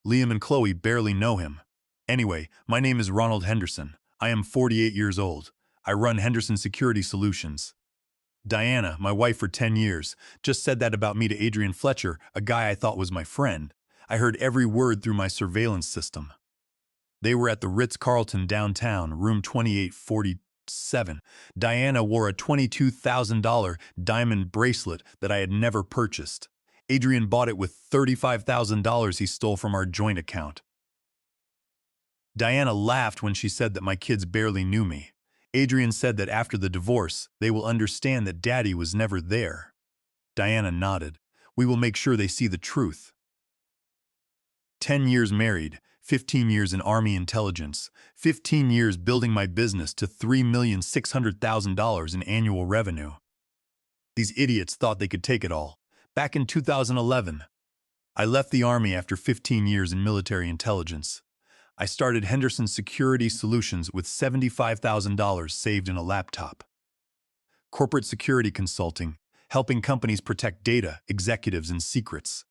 Liam and Chloe barely know him. Anyway, my name is Ronald Henderson. I am 48 years old. I run Henderson Security Solutions. Diana, my wife for 10 years, just said that about me to Adrian Fletcher, a guy I thought was my friend. I heard every word through my surveillance system. They were at the Ritz-Carlton downtown, room 2847. Diana wore a $22,000 diamond bracelet that I had never purchased. Adrian bought it with $35,000 he stole from our joint account. Diana laughed when she said that my kids barely knew me. Adrian said that after the divorce, they will understand that Daddy was never there. Diana nodded. We will make sure they see the truth. 10 years married, 15 years in Army intelligence, 15 years building my business to $3,600,000 in annual revenue. These idiots thought they could take it all. Back in 2011, I left the Army after 15 years in military intelligence. I started Henderson Security Solutions with $75,000 saved in a laptop. Corporate security consulting, helping companies protect data, executives, and secrets.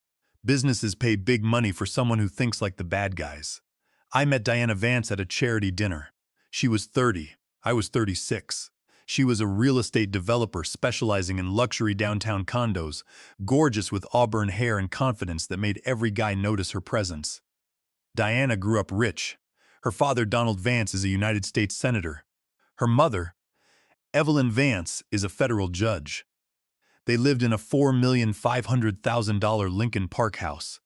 Businesses pay big money for someone who thinks like the bad guys. I met Diana Vance at a charity dinner. She was 30. I was 36. She was a real estate developer specializing in luxury downtown condos, gorgeous with auburn hair and confidence that made every guy notice her presence. Diana grew up rich. Her father, Donald Vance, is a United States Senator. Her mother, Evelyn Vance, is a federal judge. They lived in a $4,500,000 Lincoln Park house.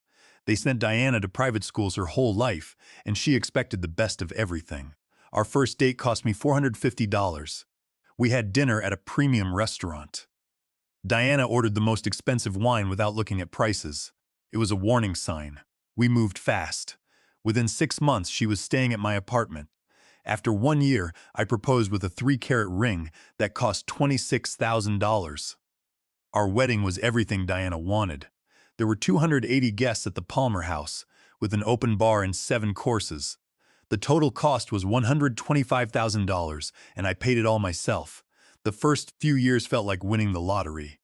They sent Diana to private schools her whole life, and she expected the best of everything. Our first date cost me $450. We had dinner at a premium restaurant. Diana ordered the most expensive wine without looking at prices. It was a warning sign. We moved fast. Within 6 months, she was staying at my apartment. After 1 year, I proposed with a 3-carat ring that cost $26,000. Our wedding was everything Diana wanted. There were 280 guests at the Palmer House, with an open bar and 7 courses. The total cost was $125,000, and I paid it all myself. The first few years felt like winning the lottery.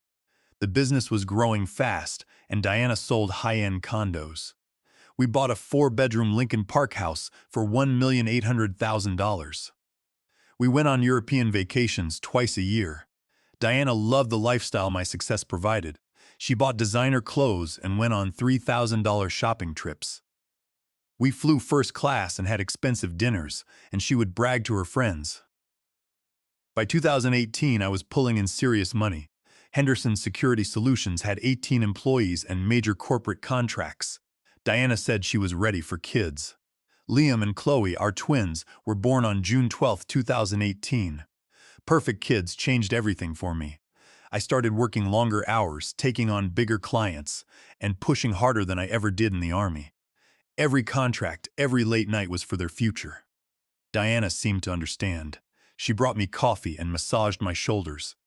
The business was growing fast, and Diana sold high-end condos. We bought a 4-bedroom Lincoln Park house for $1,800,000. We went on European vacations twice a year. Diana loved the lifestyle my success provided. She bought designer clothes and went on $3,000 shopping trips. We flew first class and had expensive dinners, and she would brag to her friends. By 2018, I was pulling in serious money. Henderson Security Solutions had 18 employees and major corporate contracts. Diana said she was ready for kids. Liam and Chloe, our twins, were born on June 12, 2018. Perfect kids changed everything for me. I started working longer hours, taking on bigger clients, and pushing harder than I ever did in the Army. Every contract, every late night was for their future. Diana seemed to understand. She brought me coffee and massaged my shoulders.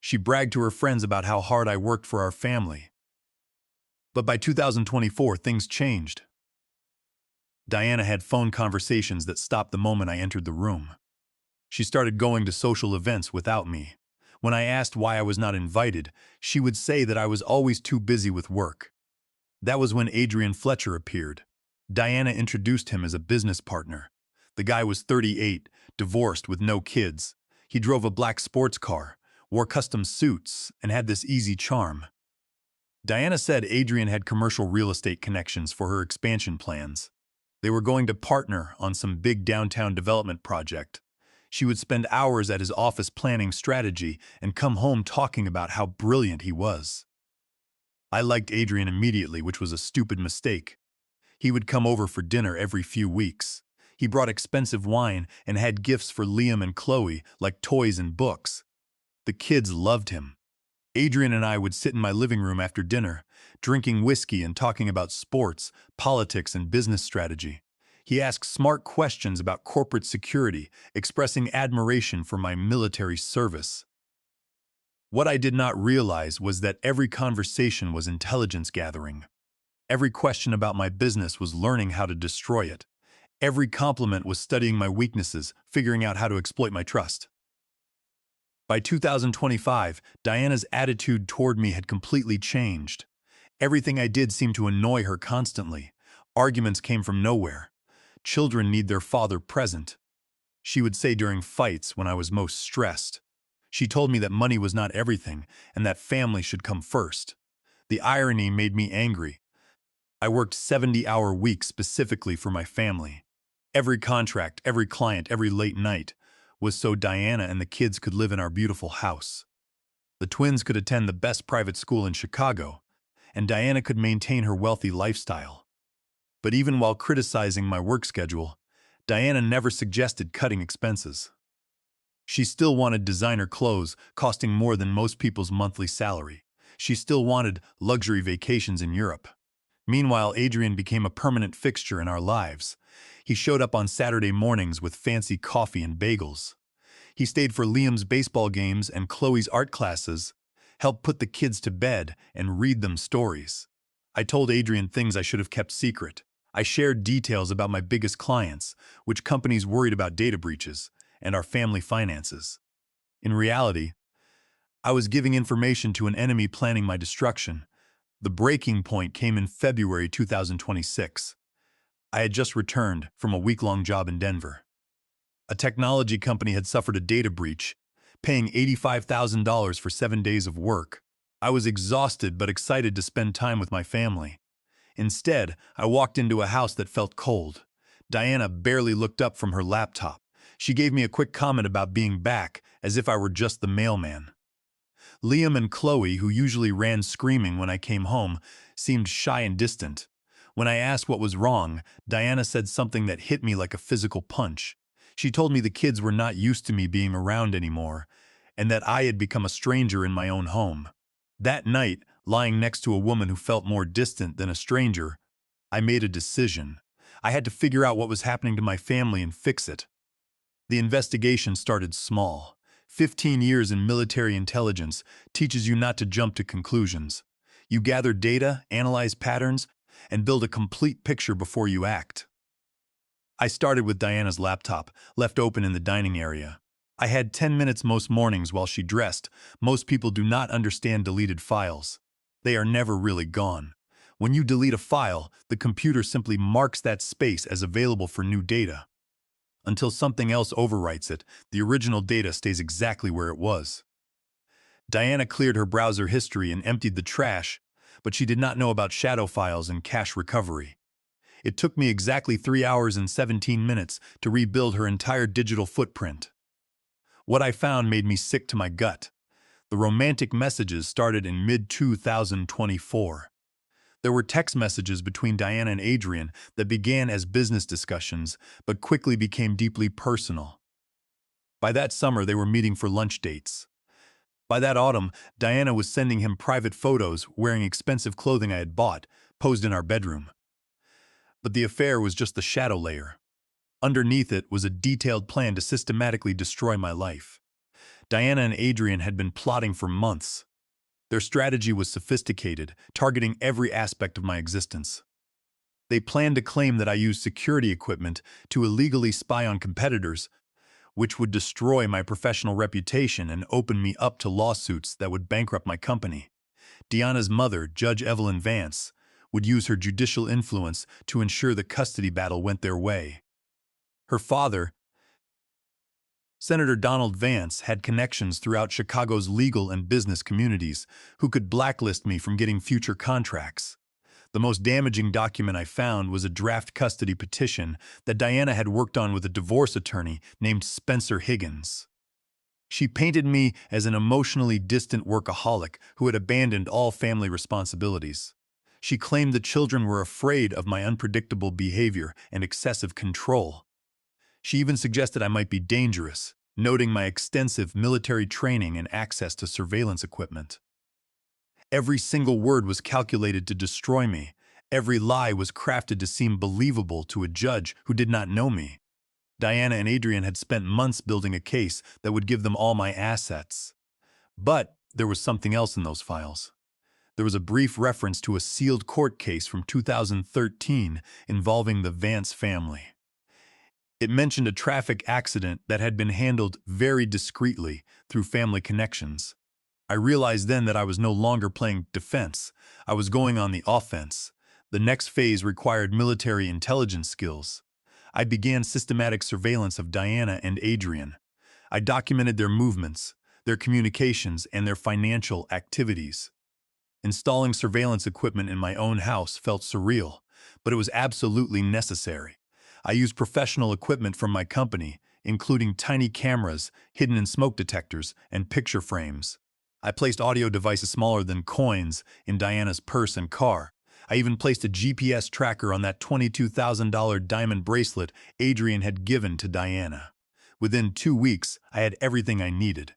She bragged to her friends about how hard I worked for our family. But by 2024, things changed. Diana had phone conversations that stopped the moment I entered the room. She started going to social events without me. When I asked why I was not invited, she would say that I was always too busy with work. That was when Adrian Fletcher appeared. Diana introduced him as a business partner. The guy was 38, divorced with no kids. He drove a black sports car, wore custom suits, and had this easy charm. Diana said Adrian had commercial real estate connections for her expansion plans. They were going to partner on some big downtown development project. She would spend hours at his office planning strategy and come home talking about how brilliant he was. I liked Adrian immediately, which was a stupid mistake. He would come over for dinner every few weeks. He brought expensive wine and had gifts for Liam and Chloe, like toys and books. The kids loved him. Adrian and I would sit in my living room after dinner, drinking whiskey and talking about sports, politics, and business strategy. He asked smart questions about corporate security, expressing admiration for my military service. What I did not realize was that every conversation was intelligence gathering. Every question about my business was learning how to destroy it. Every compliment was studying my weaknesses, figuring out how to exploit my trust. By 2025, Diana's attitude toward me had completely changed. Everything I did seemed to annoy her constantly. Arguments came from nowhere. Children need their father present, she would say during fights when I was most stressed. She told me that money was not everything and that family should come first. The irony made me angry. I worked 70-hour weeks specifically for my family. Every contract, every client, every late night was so Diana and the kids could live in our beautiful house. The twins could attend the best private school in Chicago, and Diana could maintain her wealthy lifestyle. But even while criticizing my work schedule, Diana never suggested cutting expenses. She still wanted designer clothes costing more than most people's monthly salary. She still wanted luxury vacations in Europe. Meanwhile, Adrian became a permanent fixture in our lives. He showed up on Saturday mornings with fancy coffee and bagels. He stayed for Liam's baseball games and Chloe's art classes, helped put the kids to bed and read them stories. I told Adrian things I should have kept secret. I shared details about my biggest clients, which companies worried about data breaches, and our family finances. In reality, I was giving information to an enemy planning my destruction. The breaking point came in February 2026. I had just returned from a week-long job in Denver. A technology company had suffered a data breach, paying $85,000 for 7 days of work. I was exhausted but excited to spend time with my family. Instead, I walked into a house that felt cold. Diana barely looked up from her laptop. She gave me a quick comment about being back, as if I were just the mailman. Liam and Chloe, who usually ran screaming when I came home, seemed shy and distant. When I asked what was wrong, Diana said something that hit me like a physical punch. She told me the kids were not used to me being around anymore, and that I had become a stranger in my own home. That night, lying next to a woman who felt more distant than a stranger, I made a decision. I had to figure out what was happening to my family and fix it. The investigation started small. 15 years in military intelligence teaches you not to jump to conclusions. You gather data, analyze patterns, and build a complete picture before you act. I started with Diana's laptop, left open in the dining area. I had 10 minutes most mornings while she dressed. Most people do not understand deleted files. They are never really gone. When you delete a file, the computer simply marks that space as available for new data. Until something else overwrites it, the original data stays exactly where it was. Diana cleared her browser history and emptied the trash, but she did not know about shadow files and cache recovery. It took me exactly 3 hours and 17 minutes to rebuild her entire digital footprint. What I found made me sick to my gut. The romantic messages started in mid-2024. There were text messages between Diana and Adrian that began as business discussions, but quickly became deeply personal. By that summer, they were meeting for lunch dates. By that autumn, Diana was sending him private photos wearing expensive clothing I had bought, posed in our bedroom. But the affair was just the shadow layer. Underneath it was a detailed plan to systematically destroy my life. Diana and Adrian had been plotting for months. Their strategy was sophisticated, targeting every aspect of my existence. They planned to claim that I used security equipment to illegally spy on competitors, which would destroy my professional reputation and open me up to lawsuits that would bankrupt my company. Diana's mother, Judge Evelyn Vance, would use her judicial influence to ensure the custody battle went their way. Her father, Senator Donald Vance, had connections throughout Chicago's legal and business communities who could blacklist me from getting future contracts. The most damaging document I found was a draft custody petition that Diana had worked on with a divorce attorney named Spencer Higgins. She painted me as an emotionally distant workaholic who had abandoned all family responsibilities. She claimed the children were afraid of my unpredictable behavior and excessive control. She even suggested I might be dangerous, noting my extensive military training and access to surveillance equipment. Every single word was calculated to destroy me. Every lie was crafted to seem believable to a judge who did not know me. Diana and Adrian had spent months building a case that would give them all my assets. But there was something else in those files. There was a brief reference to a sealed court case from 2013 involving the Vance family. It mentioned a traffic accident that had been handled very discreetly through family connections. I realized then that I was no longer playing defense. I was going on the offense. The next phase required military intelligence skills. I began systematic surveillance of Diana and Adrian. I documented their movements, their communications, and their financial activities. Installing surveillance equipment in my own house felt surreal, but it was absolutely necessary. I used professional equipment from my company, including tiny cameras hidden in smoke detectors and picture frames. I placed audio devices smaller than coins in Diana's purse and car. I even placed a GPS tracker on that $22,000 diamond bracelet Adrian had given to Diana. Within 2 weeks, I had everything I needed.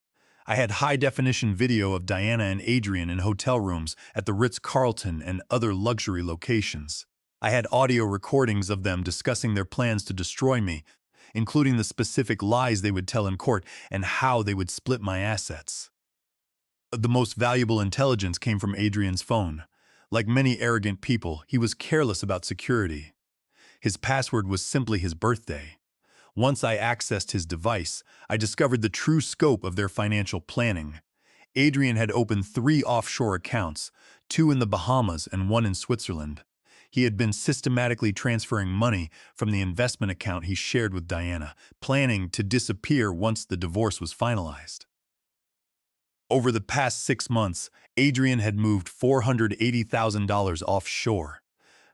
I had high-definition video of Diana and Adrian in hotel rooms at the Ritz-Carlton and other luxury locations. I had audio recordings of them discussing their plans to destroy me, including the specific lies they would tell in court and how they would split my assets. The most valuable intelligence came from Adrian's phone. Like many arrogant people, he was careless about security. His password was simply his birthday. Once I accessed his device, I discovered the true scope of their financial planning. Adrian had opened 3 offshore accounts, 2 in the Bahamas and 1 in Switzerland. He had been systematically transferring money from the investment account he shared with Diana, planning to disappear once the divorce was finalized. Over the past 6 months, Adrian had moved $480,000 offshore.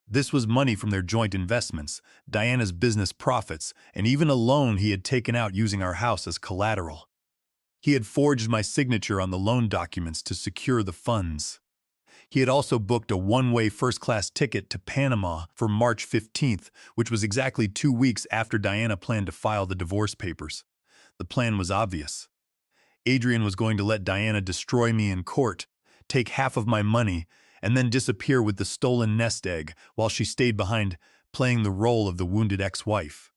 This was money from their joint investments, Diana's business profits, and even a loan he had taken out using our house as collateral. He had forged my signature on the loan documents to secure the funds. He had also booked a one-way first-class ticket to Panama for March 15th, which was exactly 2 weeks after Diana planned to file the divorce papers. The plan was obvious. Adrian was going to let Diana destroy me in court, take half of my money, and then disappear with the stolen nest egg while she stayed behind, playing the role of the wounded ex-wife.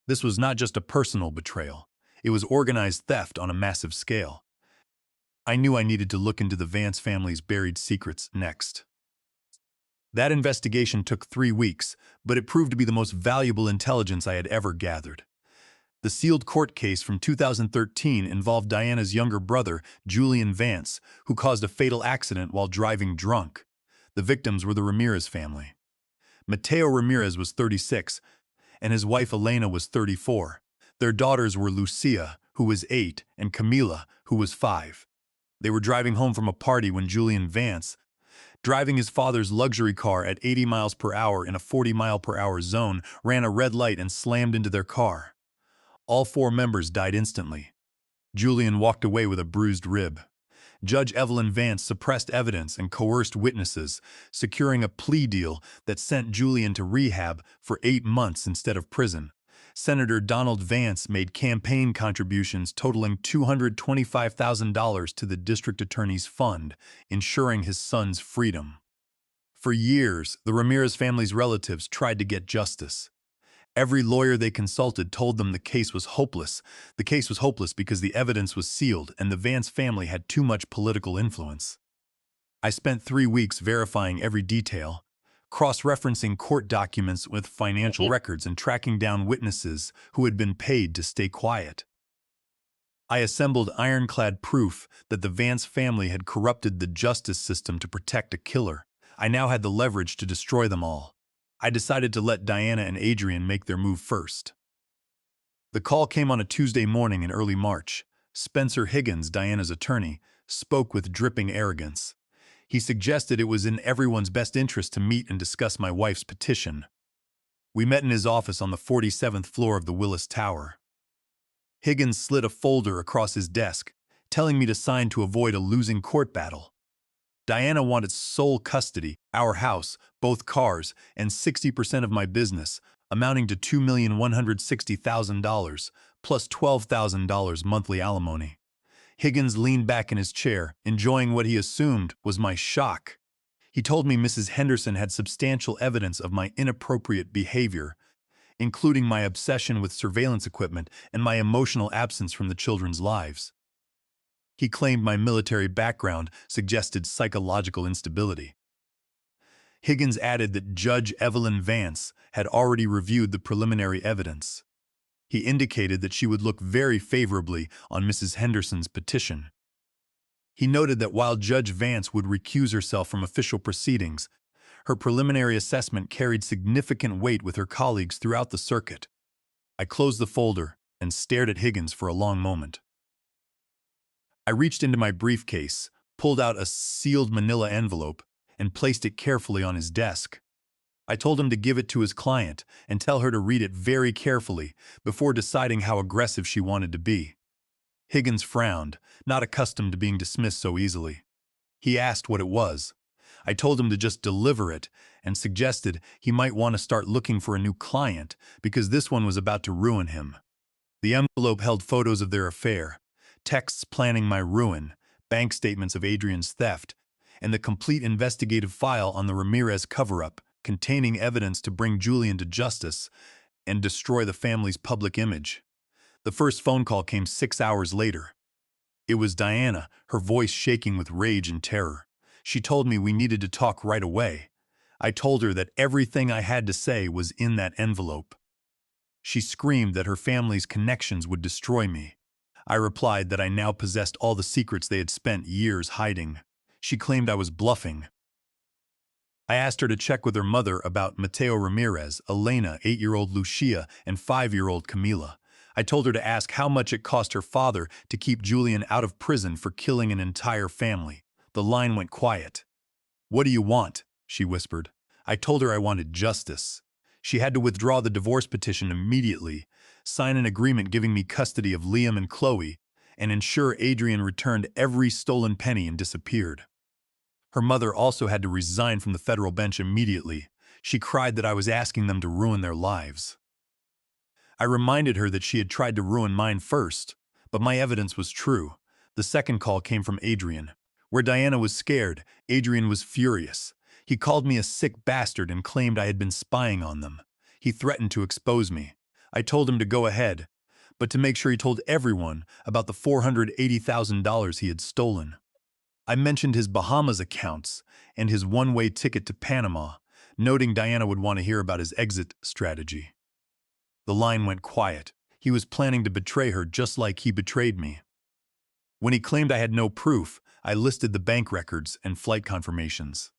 This was not just a personal betrayal. It was organized theft on a massive scale. I knew I needed to look into the Vance family's buried secrets next. That investigation took 3 weeks, but it proved to be the most valuable intelligence I had ever gathered. The sealed court case from 2013 involved Diana's younger brother, Julian Vance, who caused a fatal accident while driving drunk. The victims were the Ramirez family. Mateo Ramirez was 36, and his wife Elena was 34. Their daughters were Lucia, who was 8, and Camila, who was 5. They were driving home from a party when Julian Vance, driving his father's luxury car at 80 miles per hour in a 40-mile-per-hour zone, ran a red light and slammed into their car. All 4 members died instantly. Julian walked away with a bruised rib. Judge Evelyn Vance suppressed evidence and coerced witnesses, securing a plea deal that sent Julian to rehab for 8 months instead of prison. Senator Donald Vance made campaign contributions totaling $225,000 to the district attorney's fund, ensuring his son's freedom. For years, the Ramirez family's relatives tried to get justice. Every lawyer they consulted told them the case was hopeless. The case was hopeless because the evidence was sealed and the Vance family had too much political influence. I spent 3 weeks verifying every detail, cross-referencing court documents with financial records and tracking down witnesses who had been paid to stay quiet. I assembled ironclad proof that the Vance family had corrupted the justice system to protect a killer. I now had the leverage to destroy them all. I decided to let Diana and Adrian make their move first. The call came on a Tuesday morning in early March. Spencer Higgins, Diana's attorney, spoke with dripping arrogance. He suggested it was in everyone's best interest to meet and discuss my wife's petition. We met in his office on the 47th floor of the Willis Tower. Higgins slid a folder across his desk, telling me to sign to avoid a losing court battle. Diana wanted sole custody, our house, both cars, and 60% of my business, amounting to $2,160,000, plus $12,000 monthly alimony. Higgins leaned back in his chair, enjoying what he assumed was my shock. He told me Mrs. Henderson had substantial evidence of my inappropriate behavior, including my obsession with surveillance equipment and my emotional absence from the children's lives. He claimed my military background suggested psychological instability. Higgins added that Judge Evelyn Vance had already reviewed the preliminary evidence. He indicated that she would look very favorably on Mrs. Henderson's petition. He noted that while Judge Vance would recuse herself from official proceedings, Her preliminary assessment carried significant weight with her colleagues throughout the circuit. I closed the folder and stared at Higgins for a long moment. I reached into my briefcase, pulled out a sealed manila envelope, and placed it carefully on his desk. I told him to give it to his client and tell her to read it very carefully before deciding how aggressive she wanted to be. Higgins frowned, not accustomed to being dismissed so easily. He asked what it was. I told him to just deliver it and suggested he might want to start looking for a new client because this one was about to ruin him. The envelope held photos of their affair, texts planning my ruin, bank statements of Adrian's theft, and the complete investigative file on the Ramirez cover-up, containing evidence to bring Julian to justice and destroy the family's public image. The first phone call came 6 hours later. It was Diana, her voice shaking with rage and terror. She told me we needed to talk right away. I told her that everything I had to say was in that envelope. She screamed that her family's connections would destroy me. I replied that I now possessed all the secrets they had spent years hiding. She claimed I was bluffing. I asked her to check with her mother about Mateo Ramirez, Elena, 8-year-old Lucia, and 5-year-old Camila. I told her to ask how much it cost her father to keep Julian out of prison for killing an entire family. The line went quiet. "What do you want?" she whispered. I told her I wanted justice. She had to withdraw the divorce petition immediately, sign an agreement giving me custody of Liam and Chloe, and ensure Adrian returned every stolen penny and disappeared. Her mother also had to resign from the federal bench immediately. She cried that I was asking them to ruin their lives. I reminded her that she had tried to ruin mine first, but my evidence was true. The second call came from Adrian. Where Diana was scared, Adrian was furious. He called me a sick bastard and claimed I had been spying on them. He threatened to expose me. I told him to go ahead, but to make sure he told everyone about the $480,000 he had stolen. I mentioned his Bahamas accounts and his one-way ticket to Panama, noting Diana would want to hear about his exit strategy. The line went quiet. He was planning to betray her just like he betrayed me. When he claimed I had no proof, I listed the bank records and flight confirmations.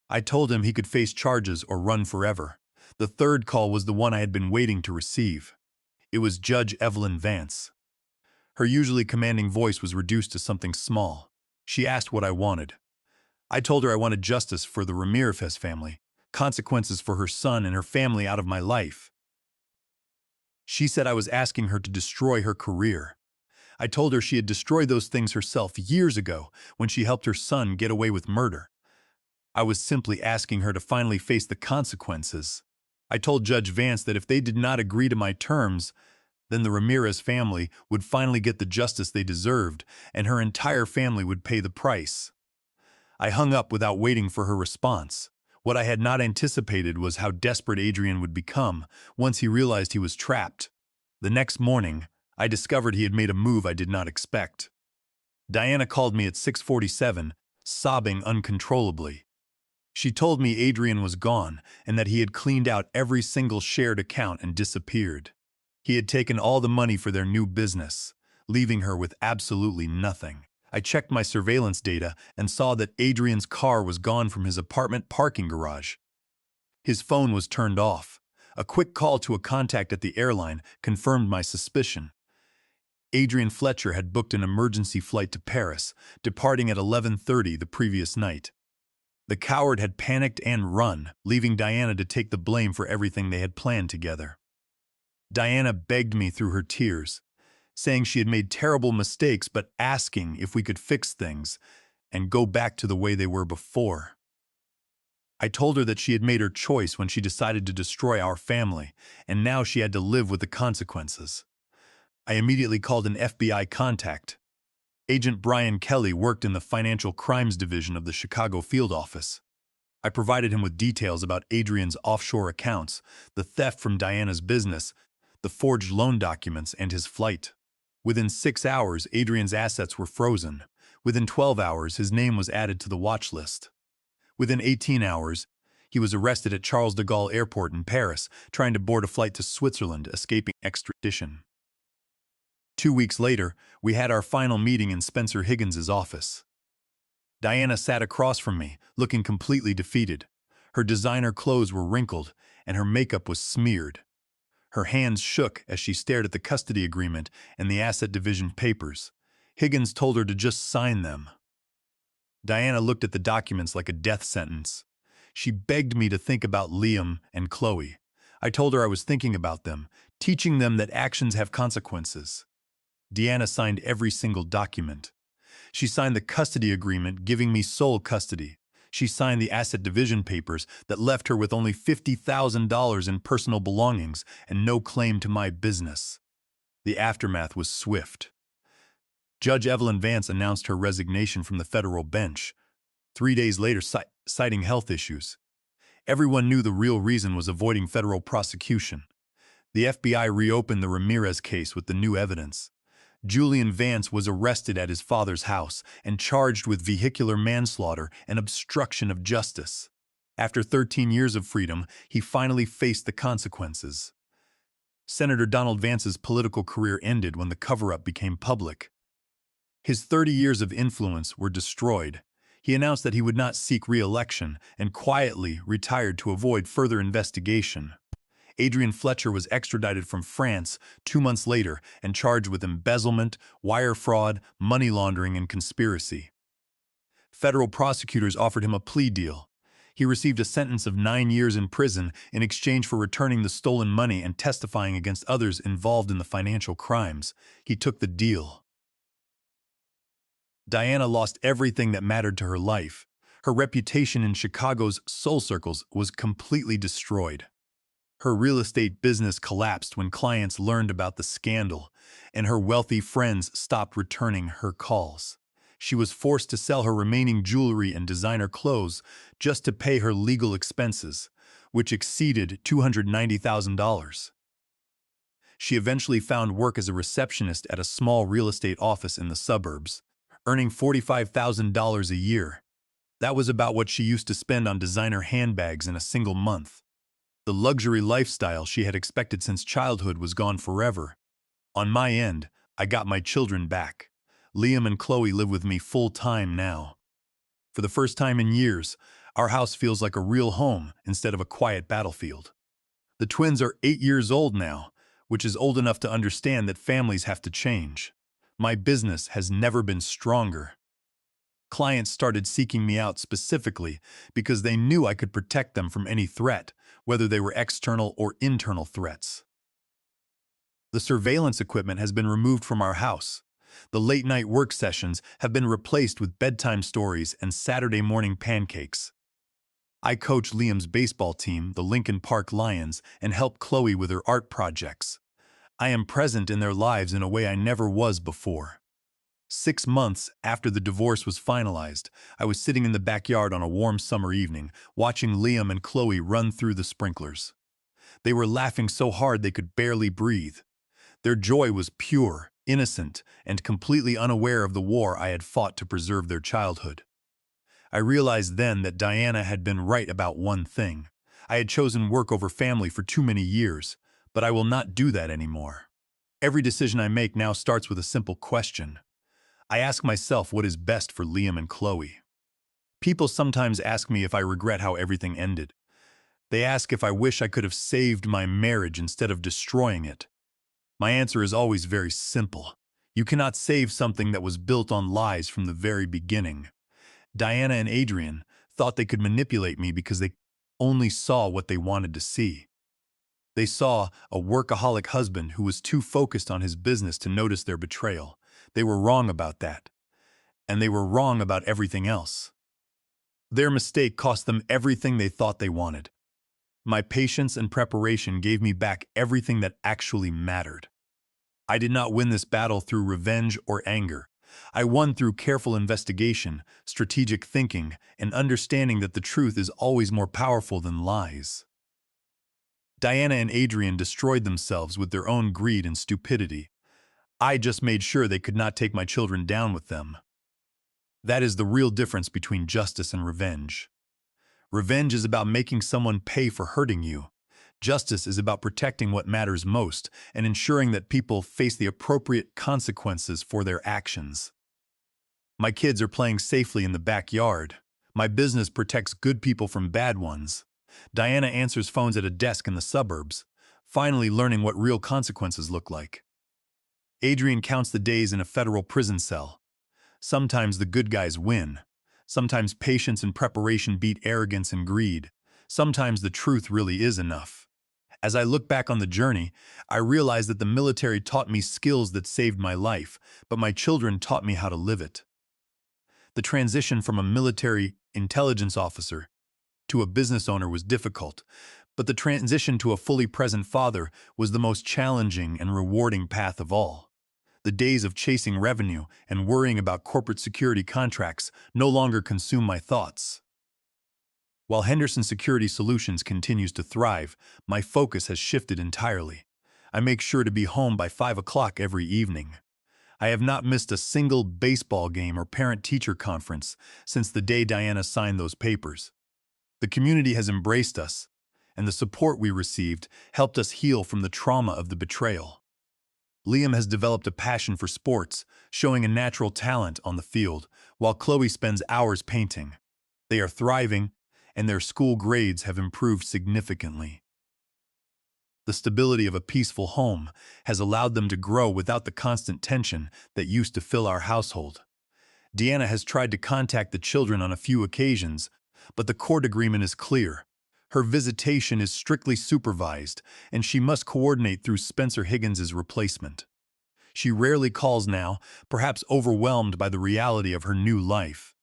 I told him he could face charges or run forever. The third call was the one I had been waiting to receive. It was Judge Evelyn Vance. Her usually commanding voice was reduced to something small. She asked what I wanted. I told her I wanted justice for the Ramirez family, consequences for her son and her family out of my life. She said I was asking her to destroy her career. I told her she had destroyed those things herself years ago when she helped her son get away with murder. I was simply asking her to finally face the consequences. I told Judge Vance that if they did not agree to my terms, then the Ramirez family would finally get the justice they deserved, and her entire family would pay the price. I hung up without waiting for her response. What I had not anticipated was how desperate Adrian would become once he realized he was trapped. The next morning, I discovered he had made a move I did not expect. Diana called me at 6:47, sobbing uncontrollably. She told me Adrian was gone and that he had cleaned out every single shared account and disappeared. He had taken all the money for their new business, leaving her with absolutely nothing. I checked my surveillance data and saw that Adrian's car was gone from his apartment parking garage. His phone was turned off. A quick call to a contact at the airline confirmed my suspicion. Adrian Fletcher had booked an emergency flight to Paris, departing at 11:30 the previous night. The coward had panicked and run, leaving Diana to take the blame for everything they had planned together. Diana begged me through her tears, saying she had made terrible mistakes but asking if we could fix things and go back to the way they were before. I told her that she had made her choice when she decided to destroy our family, and now she had to live with the consequences. I immediately called an FBI contact. Agent Brian Kelly worked in the Financial Crimes Division of the Chicago field office. I provided him with details about Adrian's offshore accounts, the theft from Diana's business, the forged loan documents, and his flight. Within 6 hours, Adrian's assets were frozen. Within 12 hours, his name was added to the watch list. Within 18 hours, he was arrested at Charles de Gaulle Airport in Paris, trying to board a flight to Switzerland, escaping extradition. 2 weeks later, we had our final meeting in Spencer Higgins's office. Diana sat across from me, looking completely defeated. Her designer clothes were wrinkled, and her makeup was smeared. Her hands shook as she stared at the custody agreement and the asset division papers. Higgins told her to just sign them. Diana looked at the documents like a death sentence. She begged me to think about Liam and Chloe. I told her I was thinking about them, teaching them that actions have consequences. Deanna signed every single document. She signed the custody agreement giving me sole custody. She signed the asset division papers that left her with only $50,000 in personal belongings and no claim to my business. The aftermath was swift. Judge Evelyn Vance announced her resignation from the federal bench, 3 days later citing health issues. Everyone knew the real reason was avoiding federal prosecution. The FBI reopened the Ramirez case with the new evidence. Julian Vance was arrested at his father's house and charged with vehicular manslaughter and obstruction of justice. After 13 years of freedom, he finally faced the consequences. Senator Donald Vance's political career ended when the cover-up became public. His 30 years of influence were destroyed. He announced that he would not seek re-election and quietly retired to avoid further investigation. Adrian Fletcher was extradited from France 2 months later and charged with embezzlement, wire fraud, money laundering, and conspiracy. Federal prosecutors offered him a plea deal. He received a sentence of 9 years in prison in exchange for returning the stolen money and testifying against others involved in the financial crimes. He took the deal. Diana lost everything that mattered to her life. Her reputation in Chicago's soul circles was completely destroyed. Her real estate business collapsed when clients learned about the scandal, and her wealthy friends stopped returning her calls. She was forced to sell her remaining jewelry and designer clothes just to pay her legal expenses, which exceeded $290,000. She eventually found work as a receptionist at a small real estate office in the suburbs, earning $45,000 a year. That was about what she used to spend on designer handbags in a single month. The luxury lifestyle she had expected since childhood was gone forever. On my end, I got my children back. Liam and Chloe live with me full-time now. For the first time in years, our house feels like a real home instead of a quiet battlefield. The twins are 8 years old now, which is old enough to understand that families have to change. My business has never been stronger. Clients started seeking me out specifically because they knew I could protect them from any threat, whether they were external or internal threats. The surveillance equipment has been removed from our house. The late-night work sessions have been replaced with bedtime stories and Saturday morning pancakes. I coach Liam's baseball team, the Lincoln Park Lions, and help Chloe with her art projects. I am present in their lives in a way I never was before. 6 months after the divorce was finalized, I was sitting in the backyard on a warm summer evening, watching Liam and Chloe run through the sprinklers. They were laughing so hard they could barely breathe. Their joy was pure, innocent, and completely unaware of the war I had fought to preserve their childhood. I realized then that Diana had been right about one thing. I had chosen work over family for too many years, but I will not do that anymore. Every decision I make now starts with a simple question. I ask myself what is best for Liam and Chloe. People sometimes ask me if I regret how everything ended. They ask if I wish I could have saved my marriage instead of destroying it. My answer is always very simple. You cannot save something that was built on lies from the very beginning. Diana and Adrian thought they could manipulate me because they only saw what they wanted to see. They saw a workaholic husband who was too focused on his business to notice their betrayal. They were wrong about that. And they were wrong about everything else. Their mistake cost them everything they thought they wanted. My patience and preparation gave me back everything that actually mattered. I did not win this battle through revenge or anger. I won through careful investigation, strategic thinking, and understanding that the truth is always more powerful than lies. Diana and Adrian destroyed themselves with their own greed and stupidity. I just made sure they could not take my children down with them. That is the real difference between justice and revenge. Revenge is about making someone pay for hurting you. Justice is about protecting what matters most and ensuring that people face the appropriate consequences for their actions. My kids are playing safely in the backyard, My business protects good people from bad ones. Diana answers phones at a desk in the suburbs, finally learning what real consequences look like. Adrian counts the days in a federal prison cell. Sometimes the good guys win. Sometimes patience and preparation beat arrogance and greed. Sometimes the truth really is enough. As I look back on the journey, I realize that the military taught me skills that saved my life, but my children taught me how to live it. The transition from a military intelligence officer to a business owner was difficult, but the transition to a fully present father was the most challenging and rewarding path of all. The days of chasing revenue and worrying about corporate security contracts no longer consume my thoughts. While Henderson Security Solutions continues to thrive, my focus has shifted entirely. I make sure to be home by 5 o'clock every evening. I have not missed a single baseball game or parent-teacher conference since the day Diana signed those papers. The community has embraced us, and the support we received helped us heal from the trauma of the betrayal. Liam has developed a passion for sports, showing a natural talent on the field, while Chloe spends hours painting. They are thriving, and their school grades have improved significantly. The stability of a peaceful home has allowed them to grow without the constant tension that used to fill our household. Deanna has tried to contact the children on a few occasions, but the court agreement is clear. Her visitation is strictly supervised, and she must coordinate through Spencer Higgins' replacement. She rarely calls now, perhaps overwhelmed by the reality of her new life.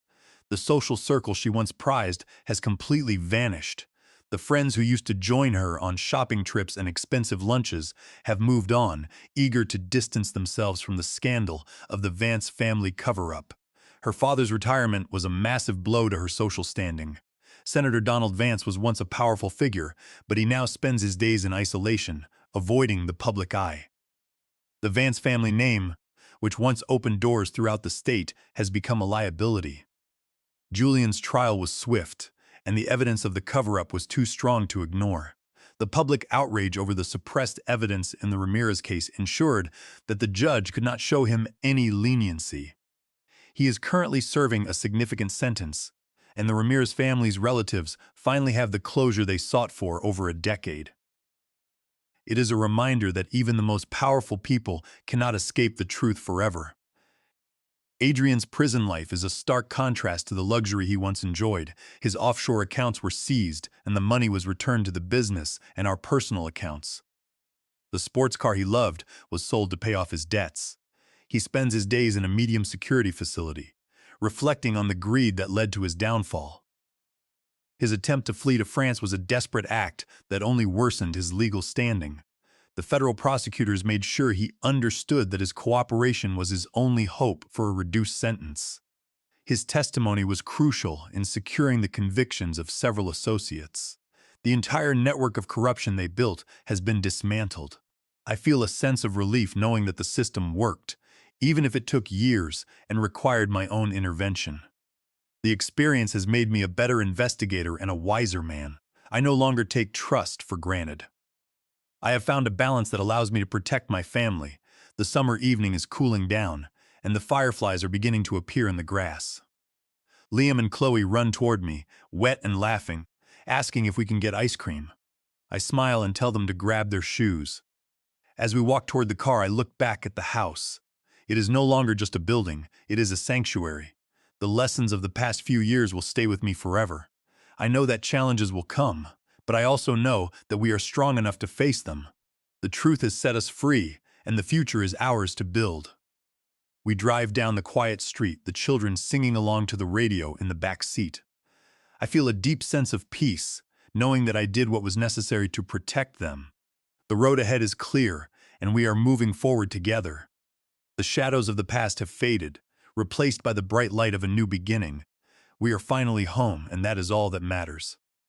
The social circle she once prized has completely vanished. The friends who used to join her on shopping trips and expensive lunches have moved on, eager to distance themselves from the scandal of the Vance family cover-up. Her father's retirement was a massive blow to her social standing. Senator Donald Vance was once a powerful figure, but he now spends his days in isolation, avoiding the public eye. The Vance family name, which once opened doors throughout the state, has become a liability. Julian's trial was swift, and the evidence of the cover-up was too strong to ignore. The public outrage over the suppressed evidence in the Ramirez case ensured that the judge could not show him any leniency. He is currently serving a significant sentence, and the Ramirez family's relatives finally have the closure they sought for over a decade. It is a reminder that even the most powerful people cannot escape the truth forever. Adrian's prison life is a stark contrast to the luxury he once enjoyed. His offshore accounts were seized, and the money was returned to the business and our personal accounts. The sports car he loved was sold to pay off his debts. He spends his days in a medium security facility, reflecting on the greed that led to his downfall. His attempt to flee to France was a desperate act that only worsened his legal standing. The federal prosecutors made sure he understood that his cooperation was his only hope for a reduced sentence. His testimony was crucial in securing the convictions of several associates. The entire network of corruption they built has been dismantled. I feel a sense of relief knowing that the system worked, even if it took years and required my own intervention. The experience has made me a better investigator and a wiser man. I no longer take trust for granted. I have found a balance that allows me to protect my family. The summer evening is cooling down, and the fireflies are beginning to appear in the grass. Liam and Chloe run toward me, wet and laughing, asking if we can get ice cream. I smile and tell them to grab their shoes. As we walk toward the car, I look back at the house. It is no longer just a building, it is a sanctuary. The lessons of the past few years will stay with me forever. I know that challenges will come, but I also know that we are strong enough to face them. The truth has set us free, and the future is ours to build. We drive down the quiet street, the children singing along to the radio in the back seat. I feel a deep sense of peace, knowing that I did what was necessary to protect them. The road ahead is clear, and we are moving forward together. The shadows of the past have faded, replaced by the bright light of a new beginning. We are finally home, and that is all that matters.